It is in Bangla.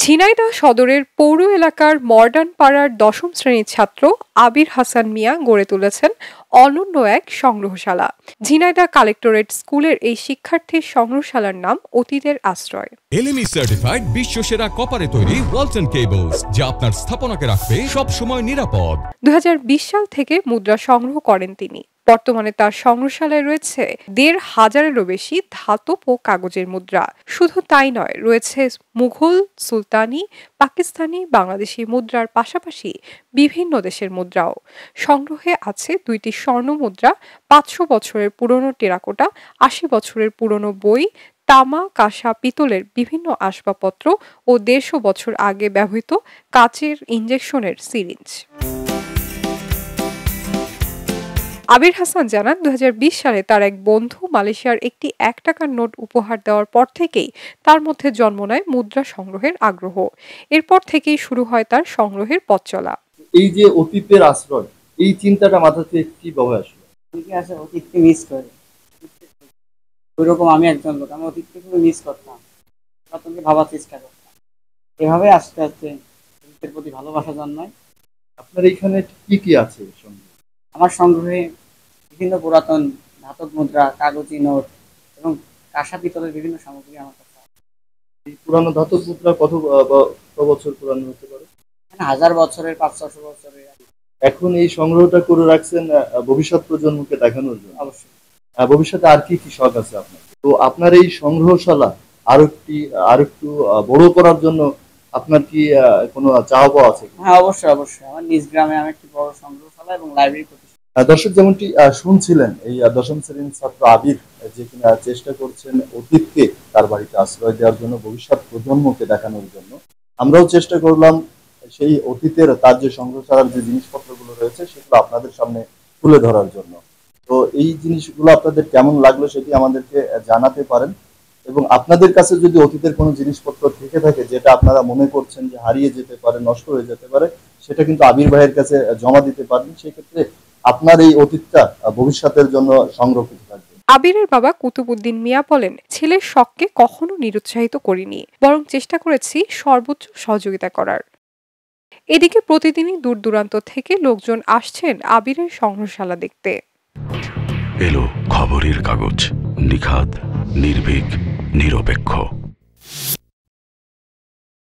ঝিনাইদহ সদরের পৌর এলাকার মডার্ন পাড়ার দশম শ্রেণীর ছাত্র আবির হাসান মিয়া গড়ে তুলেছেন অনন্য এক সংগ্রহশালা। ঝিনাইদহ কালেক্টরেট স্কুলের এই শিক্ষার্থীর সংগ্রহশালার নাম অতীতের আশ্রয়। এলএমই সার্টিফাইড বিশ্বসেরা কপারে তৈরি ওয়ালটন কেবলস, যা আপনার স্থাপনাকে রাখবে সব সময় নিরাপদ। 2020 সাল থেকে মুদ্রা সংগ্রহ করেন তিনি। বর্তমানে তার সংগ্রহশালায় রয়েছে 1,500-এরও বেশি ধাতব ও কাগজের মুদ্রা। শুধু তাই নয়, রয়েছে মুঘল, সুলতানি, পাকিস্তানি, বাংলাদেশি মুদ্রার পাশাপাশি বিভিন্ন দেশের মুদ্রাও। সংগ্রহে আছে 2টি স্বর্ণ মুদ্রা, 500 বছরের পুরনো টেরাকোটা, 80 বছরের পুরনো বই, তামা, কাঁসা, পিতলের বিভিন্ন আসবাবপত্র ও 150 বছর আগে ব্যবহৃত কাচের ইনজেকশনের সিরিঞ্জ। আবির হাসান জানান, 2020 সালে তার এক বন্ধু মালয়েশিয়ার একটি 1 টাকার নোট উপহার দেওয়ার পর থেকেই তার মধ্যে জন্ম নেয় মুদ্রা সংগ্রহের আগ্রহ। এরপর থেকেই শুরু হয় তার সংগ্রহের পথ চলা। এই যে অতীতের আশ্রয়, এই চিন্তাটা মাথা থেকে কিভাবে আসলো? অতীতকে মিস করে ওইরকম আমি একজন লোক, আমি অতীতকে খুব মিস করতাম, নতুনকে ভাবার চেষ্টা করতাম। এভাবে আস্তে আস্তে অতীতের প্রতি ভালোবাসা জন্মায়। আপনার এখানে কি কি আছে? আমার সংগ্রহে বিভিন্ন পুরাতন ধাতব মুদ্রা, কাগজি নোট এবং কাঁসা পিতলের বিভিন্ন সামগ্রী আমার কাছে আছে। এই পুরানো ধাতব মুদ্রা কত বছর পুরানো হতে পারে? 1000 বছরের, 500 বছরের। এখন এই সংগ্রহটা করে রাখছেন ভবিষ্যৎ প্রজন্মকে দেখানোর জন্য। অবশ্যই। ভবিষ্যতে আর কি কি শখ আছে আপনার? তো আপনার এই সংগ্রহশালা আরেকটু বড় করার জন্য আপনার কি কোনো চাওয়া পাওয়া আছে? হ্যাঁ, অবশ্যই অবশ্যই। আমার নিজ গ্রামে আমি একটি বড় সংগ্রহশালা এবং লাইব্রেরি প্রতিষ্ঠা। দর্শক, যেমনটি শুনছিলেন, এই দশম শ্রেণীর ছাত্র আবির যে কিনা চেষ্টা করছেন অতীতকে তার বাড়িতে আশ্রয় দেওয়ার জন্য, ভবিষ্যৎ প্রজন্মকে দেখানোর জন্য। আমরাও চেষ্টা করলাম সেই অতীতের তার যে সংগ্রহশালার যে জিনিসপত্রগুলো রয়েছে সেগুলো আপনাদের সামনে তুলে ধরার জন্য। তো এই জিনিসগুলো আপনাদের কেমন লাগলো সেটি আমাদেরকে জানাতে পারেন, এবং আপনাদের কাছে যদি অতীতের কোনো জিনিসপত্র থেকে থাকে যেটা আপনারা মনে করছেন যে হারিয়ে যেতে পারে, নষ্ট হয়ে যেতে পারে, সেটা কিন্তু আবির ভাইয়ের কাছে জমা দিতে পারেন। সেক্ষেত্রে আপনার এই অতীতটা ভবিষ্যতের জন্য সংরক্ষিত থাকবে। আবিরের বাবা কুতুবউদ্দিন মিয়া বলেন, ছেলের শখকে কখনো নিরুৎসাহিত করিনি, বরং চেষ্টা করেছি সর্বোচ্চ সহযোগিতা করার। এদিকে প্রতিদিনই দূর দূরান্ত থেকে লোকজন আসছেন আবিরের সংগ্রহশালা দেখতে। এলো খবরের কাগজ, নিখাত, নির্ভীক, নিরপেক্ষ।